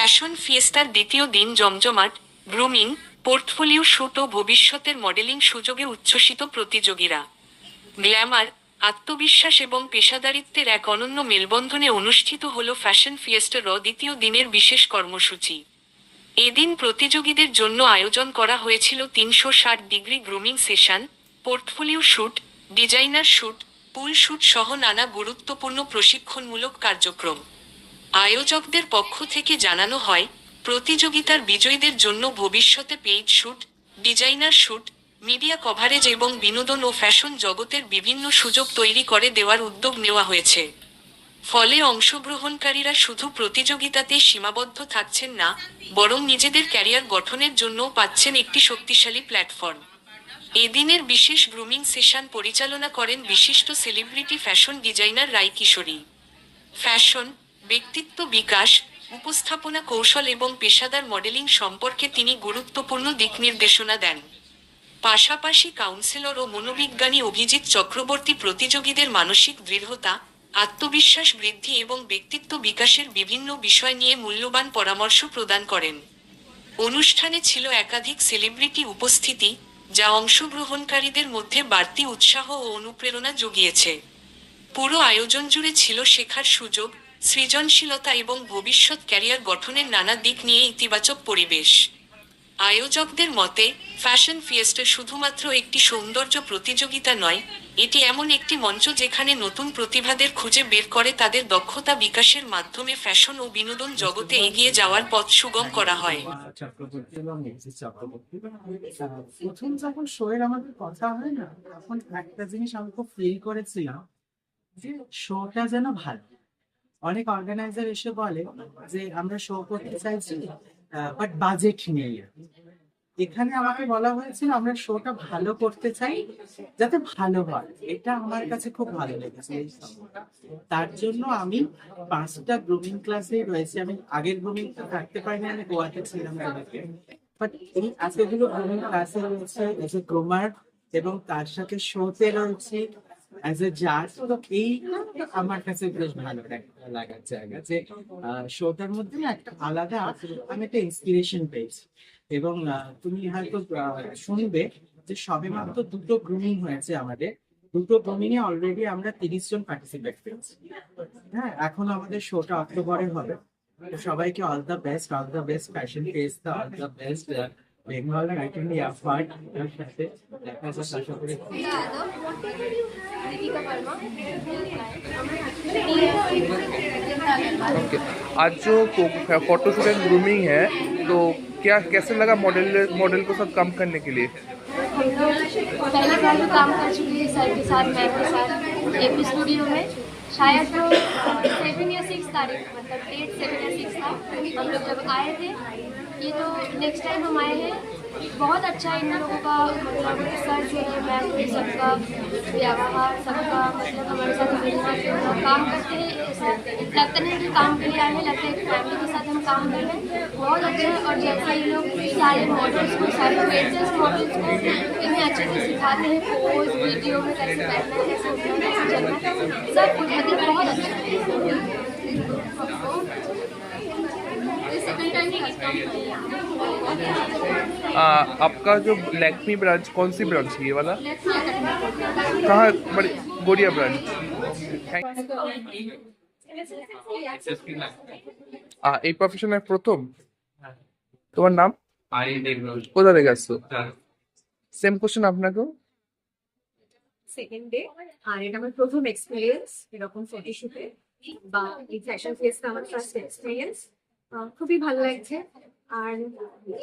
Fashion ফিয়েস্তার দ্বিতীয় দিন জমজমাট, গ্রুমিং, পোর্টফোলিও শ্যুট ও ভবিষ্যতের মডেলিং সুযোগে উচ্ছ্বসিত প্রতিযোগীরা। গ্ল্যামার, আত্মবিশ্বাস এবং পেশাদারিত্বের এক অনন্য মেলবন্ধনে অনুষ্ঠিত হল ফ্যাশন ফিয়েস্টার দ্বিতীয় দিনের বিশেষ কর্মসূচি। এদিন প্রতিযোগীদের জন্য আয়োজন করা হয়েছিল 360 degree grooming session, portfolio shoot, designer shoot, pool shoot সহ নানা গুরুত্বপূর্ণ প্রশিক্ষণমূলক কার্যক্রম। আয়োজকদের পক্ষ থেকে জানানো হয়, প্রতিযোগিতার বিজয়ীদের জন্য ভবিষ্যতে paid shoot, designer shoot, media coverage এবং বিনোদন ও ফ্যাশন জগতের বিভিন্ন সুযোগ তৈরি করে দেওয়ার উদ্যোগ নেওয়া হয়েছে। ফলে অংশগ্রহণকারীরা শুধু প্রতিযোগিতাতেই সীমাবদ্ধ থাকছেন না, বরং নিজেদের ক্যারিয়ার গঠনের জন্যও পাচ্ছেন একটি শক্তিশালী প্ল্যাটফর্ম। এদিনের বিশেষ গ্রুমিং সেশন পরিচালনা করেন বিশিষ্ট সেলিব্রিটি ফ্যাশন ডিজাইনার রাই কিশোরী। ফ্যাশন, ব্যক্তিত্ব বিকাশ, উপস্থাপনা কৌশল এবং পেশাদার মডেলিং সম্পর্কে তিনি গুরুত্বপূর্ণ দিক নির্দেশনা দেন। পাশাপাশি কাউন্সিলর ও মনোবিজ্ঞানী অভিজিৎ চক্রবর্তী প্রতিযোগীদের মানসিক দৃঢ়তা, আত্মবিশ্বাস বৃদ্ধি এবং ব্যক্তিত্ব বিকাশের বিভিন্ন বিষয় নিয়ে মূল্যবান পরামর্শ প্রদান করেন। অনুষ্ঠানে ছিল একাধিক সেলিব্রিটি উপস্থিতি, যা অংশগ্রহণকারীদের মধ্যে বাড়তি উৎসাহ ও অনুপ্রেরণা জুগিয়েছে। পুরো আয়োজন জুড়ে ছিল শেখার সুযোগ, সৃজনশীলতা এবং ভবিষ্যৎ ক্যারিয়ার গঠনের নানা দিক নিয়ে ইতিবাচক পরিবেশ। আয়োজকদের মতে, ফ্যাশন ফিয়েস্টা শুধুমাত্র একটি সৌন্দর্য প্রতিযোগিতা নয়, এটি এমন একটি মঞ্চ যেখানে নতুন প্রতিভাদের খুঁজে বের করে তাদের দক্ষতা বিকাশের মাধ্যমে ফ্যাশন ও বিনোদন জগতে এগিয়ে যাওয়ার পথ সুগম করা হয়। চক্রবর্তী এবং মিসেস চক্রবর্তী, প্রথম যখন শোয়ের আমাদের কথা হয় না, তখন একটা জিনিস আমি খুব ফিল করেছিলাম যে শোটা যেন ভালো। অনেক অর্গানাইজার এসে বলে যে আমরা শো করতে চাইছি, বাট বাজেট নেই। এখানে আমাকে বলা হয়েছিল আমরা শোটা ভালো করতে চাই, যাতে ভালো হয়। এটা আমার কাছে খুব ভালো লেগেছে। তার জন্য আমি 5টা গ্রুমিং ক্লাসে রয়েছে। আমি আগের গ্রুমিং থাকতে পারিনি, আমি গোয়াতে ছিলাম। বাট এই এতগুলো গ্রুমিং ক্লাসে রয়েছে এজ এ গ্রুমার, এবং তার সাথে শোতে রয়েছে অ্যাজ এ জাজ। তো এই আমার কাছে বেশ ভালো লাগার জায়গা যে শোটার মধ্যে না একটা আলাদা আমি একটা ইন্সপিরেশন পেয়েছি। এবং তুমি হয়তো শুনবে যে সবে মাত্র 2টো গ্রুমিং হয়েছে আমাদের। 2টো গ্রুমিং এ অলরেডি আমরা 30 জন পার্টিসিপেট পেয়েছি। হ্যাঁ, এখন আমাদের শোটা অক্টোবরে হবে। তো সবাইকে all the best fashion Fiesta, all the best Bengal writing effort. এর সাথে দেখা যাচ্ছে আশা করি। ओके, आज जो फोटो शूट एंड ग्रूमिंग है, तो क्या कैसे लगा मॉडल को साथ काम करने के लिए? पहले बार भी काम कर चुकी है सर के साथ, मैम के साथ एपी स्टूडियो में। शायद तो 7 या 6 तारीख, मतलब डेट 7 या 6 था हम लोग जब आए थे। ये तो नेक्स्ट टाइम हम आए हैं। बहुत अच्छा इन लोगों का, मतलब सर जो है मैम के सबका व्यवहार, सबका मतलब हमारे साथ मिलना जुलना, काम करते हैं लगता नहीं कि काम के लिए आए हैं, लगता है कि फैमिली के साथ हम काम कर रहे हैं। बहुत अच्छा है। और जैसा ये लोग सारे मॉडल्स को, सारे क्रिएटर्स मॉडल्स को इन्हें अच्छे से सिखाते हैं, पोज वीडियो में कैसे बैठना है, कैसे उठना है, कैसे चलना है, सब कुछ मतलब बहुत अच्छा है। आपका जो लैक्मी ब्रांच, कौन सी ब्रांच है ये वाला? कहाँ? बड़ी गोरिया ब्रांच। এই প্রফেশনের প্রথম? তোমার নাম? কোথা থেকে আসছো? সেম কোশ্চেন আপনাকেও। সেকেন্ড ডে, আর এটা আমার প্রথম এক্সপিরিয়েন্স এরকম ফটোশুটে বা এই ফ্যাশন ফেস্টটা আমার ফার্স্ট এক্সপিরিয়েন্স। খুবই ভালো লাগছে আর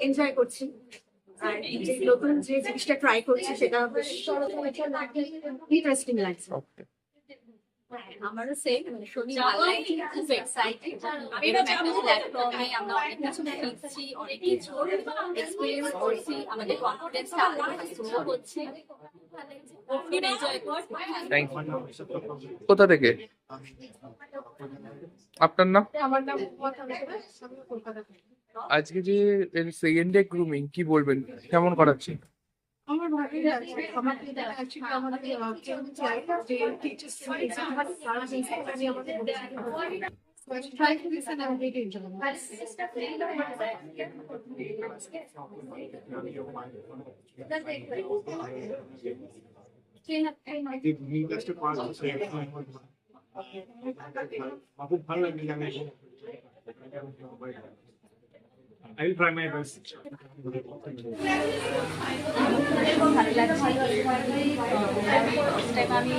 এনজয় করছি। আর যে নতুন যে জিনিসটা ট্রাই করছি সেটা বেশ ইন্টারেস্টিং লাগছে। আমারও সেম, মানে শুনি ভালো লাগছে, খুব এক্সাইটেড। এরকম একটা প্ল্যাটফর্মে আমরা অনেক কিছু শিখছি, অনেক কিছু এক্সপিরিয়েন্স করছি, আমাদের কনফিডেন্সটা আরো গ্রো হচ্ছে। খুব এনজয় করছি। Thank you. কোথা থেকে? আপনার নাম? আমার নাম কলকাতা থেকে। আজকে যে সেকেন্ড ডে গ্রুমিং, কি বলবেন, কেমন করাচ্ছে? আমার ভালোই লাগছে। আমাদের অ্যাকচুয়ালি আমাদের যে টিচার্স আমাদের Try to listen and read it. খুব ভালো লাগছে জানি I will try my best. ভালো লাগছে ফার্স্ট টাইম আমি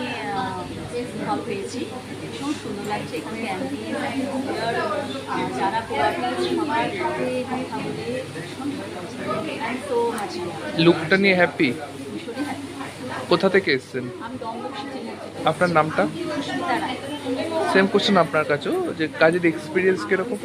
হল পেয়েছি ভীষণ সুন্দর লাগছে এখানে যারা কোয়ার্ডিনেটর সবার সাথে কথা বলে ভীষণ ভালো লাগছে সো মাচ লুকটা নিয়ে হ্যাপি? ভীষণই হ্যাপি। কোথা থেকে এসেছেন? আমি দমদম শিখে আপনার নামটা? সুস্মিতা রায়। সেম কোশ্চেন আপনার কাছেও, যে কাজের এক্সপিরিয়েন্স কিরকম?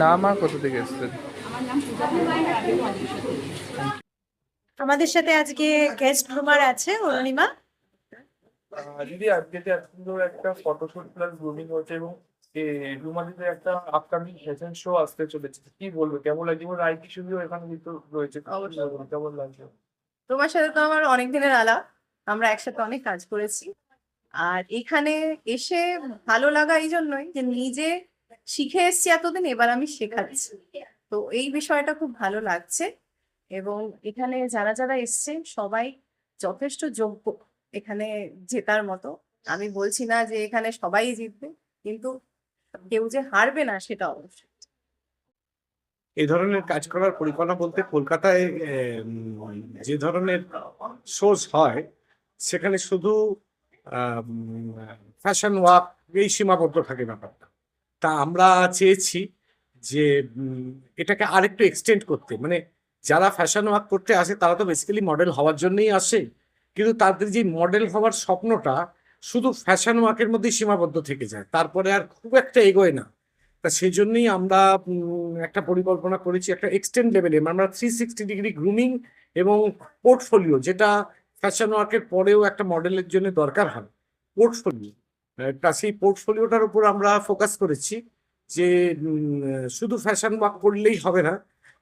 নাম আর কোথা থেকে এসেছেন? আমাদের সাথে আজকে গেস্ট রুমার আছে অরুণিমা। দিদি আজকে যে এত সুন্দর একটা ফটোশুট প্লাস গ্রুমিং হচ্ছে এবং রুমাদিতে একটা আপকামিং ফ্যাশন শো আসতে চলেছে, কি বলবো কেমন লাগছে? এবং রায় কিশোরীও এখানে কিন্তু রয়েছে, কেমন লাগছে? তোমার সাথে তো আমার অনেক দিনের আলাপ, আমরা একসাথে অনেক কাজ করেছি। আর এখানে এসে ভালো লাগা এই জন্যই যে নিজে শিখে এসেছি এতদিন, এবার আমি শেখাচ্ছি, তো এই বিষয়টা খুব ভালো লাগছে। এবং এখানে যারা যারা এসছে সবাই যথেষ্ট যোগ্য এখানে জেতার মতো। আমি বলছি না যে এখানে সবাই জিতবে, কিন্তু কেউ যে হারবে না সেটা অবশ্যই। এই ধরনের কাজ করার পরিকল্পনা বলতে কলকাতায় যে ধরনের শোজ হয় সেখানে শুধু ফ্যাশন ওয়াক এই সীমাবদ্ধ থাকে ব্যাপারটা। তা আমরা চেয়েছি যে এটাকে আরেকটু এক্সটেন্ড করতে, মানে যারা ফ্যাশন ওয়াক করতে আসে তারা তো বেসিক্যালি মডেল হওয়ার জন্যই আসে, কিন্তু তাদের যে মডেল হওয়ার স্বপ্নটা শুধু ফ্যাশন ওয়াকের মধ্যেই সীমাবদ্ধ থেকে যায়, তারপরে আর খুব একটা এগোয় না। তা সেই জন্যই আমরা একটা পরিকল্পনা করেছি একটা এক্সটেন্ড লেভেলে, আমরা 360 ডিগ্রি গ্রুমিং এবং পোর্টফোলিও, যেটা ফ্যাশন ওয়ার্কের পরেও একটা মডেলের জন্য দরকার হয়, পোর্টফোলিও। তা সেই পোর্টফোলিওটার উপর আমরা ফোকাস করেছি যে শুধু ফ্যাশন ওয়ার্ক করলেই হবে না,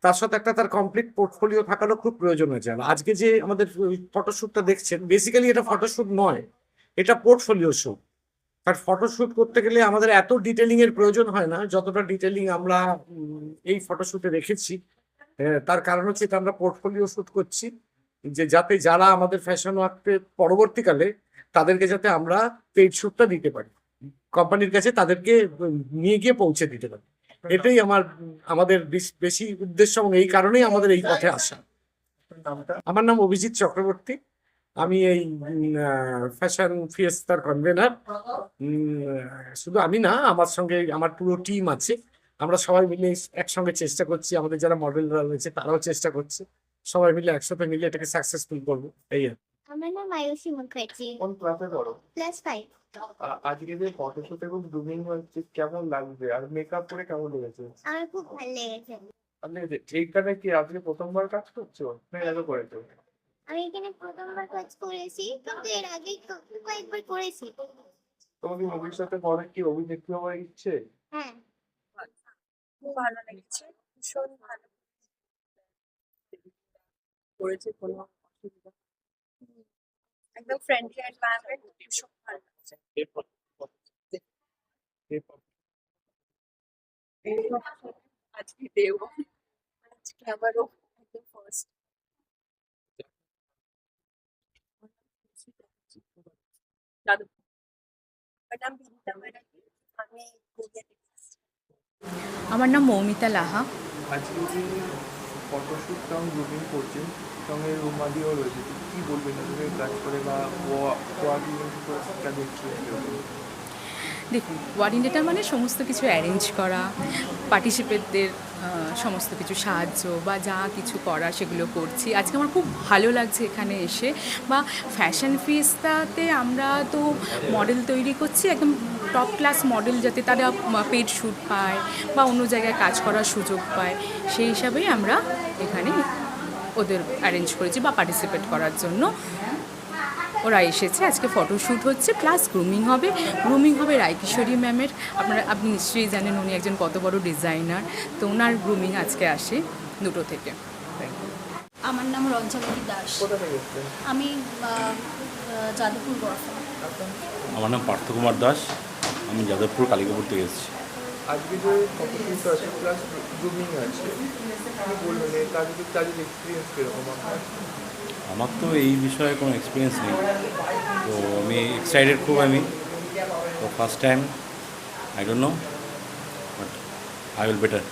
তার সাথে একটা তার কমপ্লিট পোর্টফোলিও থাকারও খুব প্রয়োজন হয়েছে। আজকে যে আমাদের ফটোশ্যুটটা দেখছেন, বেসিক্যালি এটা ফটোশ্যুট নয়, এটা পোর্টফোলিও শো। আর ফটোশ্যুট করতে গেলে আমাদের এত ডিটেলিং এর প্রয়োজন হয় না যতটা ডিটেলিং আমরা এই ফটোশ্যুটে রেখেছি। তার কারণ হচ্ছে এটা আমরা পোর্টফোলিও শুট করছি, যে যাতে যারা আমাদের ফ্যাশন ওয়ার্কের পরবর্তীকালে তাদেরকে যাতে আমরা পেইড শ্যুটটা দিতে পারি, কোম্পানির কাছে তাদেরকে নিয়ে গিয়ে পৌঁছে দিতে পারি। এটাই আমাদের বেশি উদ্দেশ্য এবং এই কারণেই আমাদের এই পথে আসা। আমার নাম অভিজিৎ চক্রবর্তী, আমি এই ফ্যাশন ফিয়েস্তার কনভেনার। শুধু আমি না, আমার সঙ্গে আমার পুরো টিম আছে, আমরা সবাই মিলে একসঙ্গে চেষ্টা করছি, আমাদের যারা মডেলরা রয়েছে তারাও চেষ্টা করছে, সবাই মিলে একসাথে মিলে এটাকে সাকসেসফুল করবো। এই আর আমার নাম আয়ুষী মুখার্জি, কোন ক্লাসে পড়ো? ক্লাস 5। আজকে যে ফটোশুট এবং গ্রুমিং হচ্ছে কেমন লাগবে, আর মেকআপ করে কেমন লেগেছে? আমার খুব ভালো লেগেছে। আপনি এইখানে কি আজকে প্রথমবার কাজ করছো না এর আগে করেছো? আমি এখানে প্রথমবার কাজ করেছি, কিন্তু এর আগে কয়েকবার করেছি। তোমার কি ভবিষ্যতে পরে কি অভিনেত্রী হওয়ার ইচ্ছে? হ্যাঁ, খুব ভালো লেগেছে, ভীষণ ভালো করেছে, কোনো অসুবিধা নেই। একদম ফ্রেন্ডলি এনভায়রনমেন্ট, ভীষণ ভালো লাগছে। আজকে দেব, আজকে আমারও একদম ফার্স্ট। দাদু, আমার নাম বিনিতা ব্যানার্জি, আমি কোরিয়া থেকে এসেছি। আমার নাম মৌমিতা লাহা। আজকে যে ফটোশুট এবং গ্রুমিং করছেন, সঙ্গে রুমাদিও রয়েছে, কি বলবেন এদের কাজ করে বা কোয়ার্ডিনেট করে কাজের দেখুন, কোঅর্ডিনেটর মানে সমস্ত কিছু অ্যারেঞ্জ করা, পার্টিসিপেটদের সমস্ত কিছু সাহায্য বা যা কিছু করা সেগুলো করছি। আজকে আমার খুব ভালো লাগছে এখানে এসে, বা ফ্যাশন ফিয়েস্তাতে আমরা তো মডেল তৈরি করছি, একদম টপ ক্লাস মডেল, যাতে তারা পেড শ্যুট পায় বা অন্য জায়গায় কাজ করার সুযোগ পায়, সেই হিসাবেই আমরা এখানে ওদের অ্যারেঞ্জ করেছি বা পার্টিসিপেট করার জন্য ওরা এসেছে, আজকে ফটোশ্যুট হচ্ছে প্লাস গ্রুমিং হবে রায়কিশোরী ম্যামের। আপনি নিশ্চয়ই জানেন উনি একজন কত বড় ডিজাইনার, তো ওনার গ্রুমিং আজকে আসে 2টো থেকে। আমার নাম রঞ্জাবতী দাস। কোথা থেকে এসেছেন? আমি যাদবপুর গড়ফা। আমার নাম পার্থকুমার দাস, আমি যাদবপুর কালিকাপুর থেকে এসেছি। আজকে যে ফটোশুট আছে প্লাস গ্রুমিং আছে, কি বলবেন এই কাজের এক্সপিরিয়েন্স কিরকম আপনার? আমার তো এই বিষয়ে কোনো এক্সপিরিয়েন্স নেই, তো আমি এক্সাইটেড খুব। আমি তো first time, I don't know, but I will better.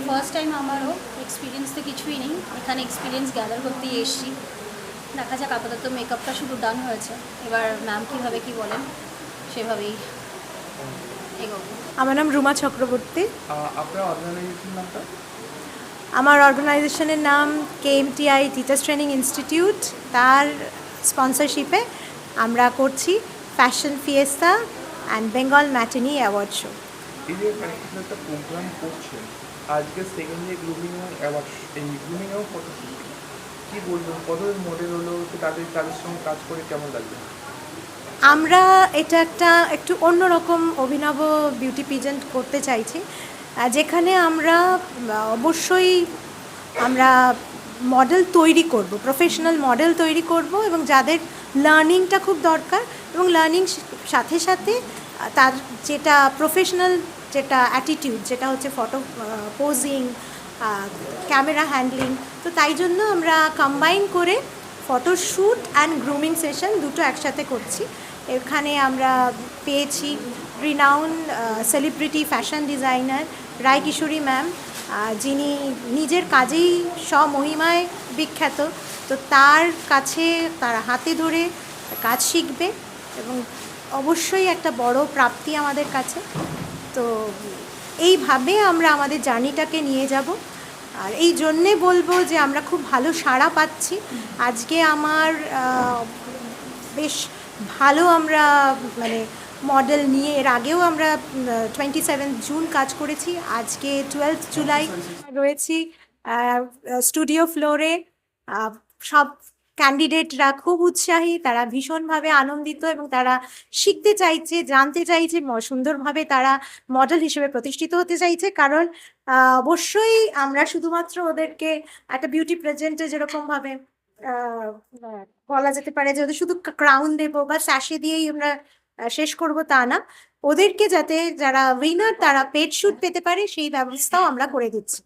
First time আমারও এক্সপিরিয়েন্স তো কিছুই নেই, এখানে এক্সপিরিয়েন্স গ্যাদার করতেই এসেছি। দেখা যাক, আপাতত মেকআপটা শুধু ডান হয়েছে, এবার ম্যাম কীভাবে কী বলেন সেভাবেই এগোবো। আমার নাম রুমা চক্রবর্তী। আপনার অর্গানাইজেশন নামটা? আমার অর্গানাইজেশনের নাম KMTI টিচার্স ট্রেনিং ইনস্টিটিউট। তার স্পন্সরশিপে আমরা করছি fashion Fiesta and Bengal matinee award show. এই যে কিছু একটা প্রোগ্রাম করছেন, আজকে সেকেন্ড ডে গ্রুমিং অ্যাওয়ার্ড, এই গ্রুমিং অ্যাওয়ার্ড ফটোশুট, কী বলবেন কতজন মডেল হলো, তাদের সঙ্গে কাজ করে কেমন লাগবে? আমরা এটা একটু অন্যরকম অভিনব বিউটি পিজেন্ট করতে চাইছি, যেখানে আমরা অবশ্যই মডেল তৈরি করব, প্রফেশনাল মডেল তৈরি করব, এবং যাদের লার্নিংটা খুব দরকার, এবং লার্নিং সাথে সাথে তার যেটা প্রফেশনাল যেটা অ্যাটিটিউড, যেটা হচ্ছে ফটো পোজিং, ক্যামেরা হ্যান্ডলিং, তো তাই জন্য আমরা কম্বাইন করে ফটোশ্যুট অ্যান্ড গ্রুমিং সেশন দুটো একসাথে করছি। এখানে আমরা পেয়েছি renown celebrity fashion designer Raikishori ma'am, যিনি নিজের কাজেই স্বমহিমায় বিখ্যাত, তো তার কাছে তারা হাতে ধরে কাজ শিখবে, এবং অবশ্যই একটা বড় প্রাপ্তি আমাদের কাছে। তো এইভাবে আমরা আমাদের জার্নিটাকে নিয়ে যাব, আর এই জন্যে বলবো যে আমরা খুব ভালো সাড়া পাচ্ছি। আজকে আমার বেশ ভালো আমরা মডেল নিয়ে, এর আগেও আমরা 27 জুন কাজ করেছি, আজকে 12 জুলাই রয়েছি স্টুডিও ফ্লোরে। সব ক্যান্ডিডেটরা খুব উৎসাহী, তারা ভীষণভাবে আনন্দিত, এবং তারা শিখতে চাইছে, জানতে চাইছে, সুন্দরভাবে তারা মডেল হিসেবে প্রতিষ্ঠিত হতে চাইছে। কারণ অবশ্যই আমরা শুধুমাত্র ওদেরকে একটা বিউটি প্রেজেন্টে যেরকমভাবে বলা যেতে পারে যে ওদের শুধু ক্রাউন দেবো বা স্যাশে দিয়েই আমরা শেষ করব, তা না, ওদেরকে যাতে যারা উইনার তারা পেড শুট পেতে পারে সেই ব্যবস্থাও আমরা করে দিচ্ছি।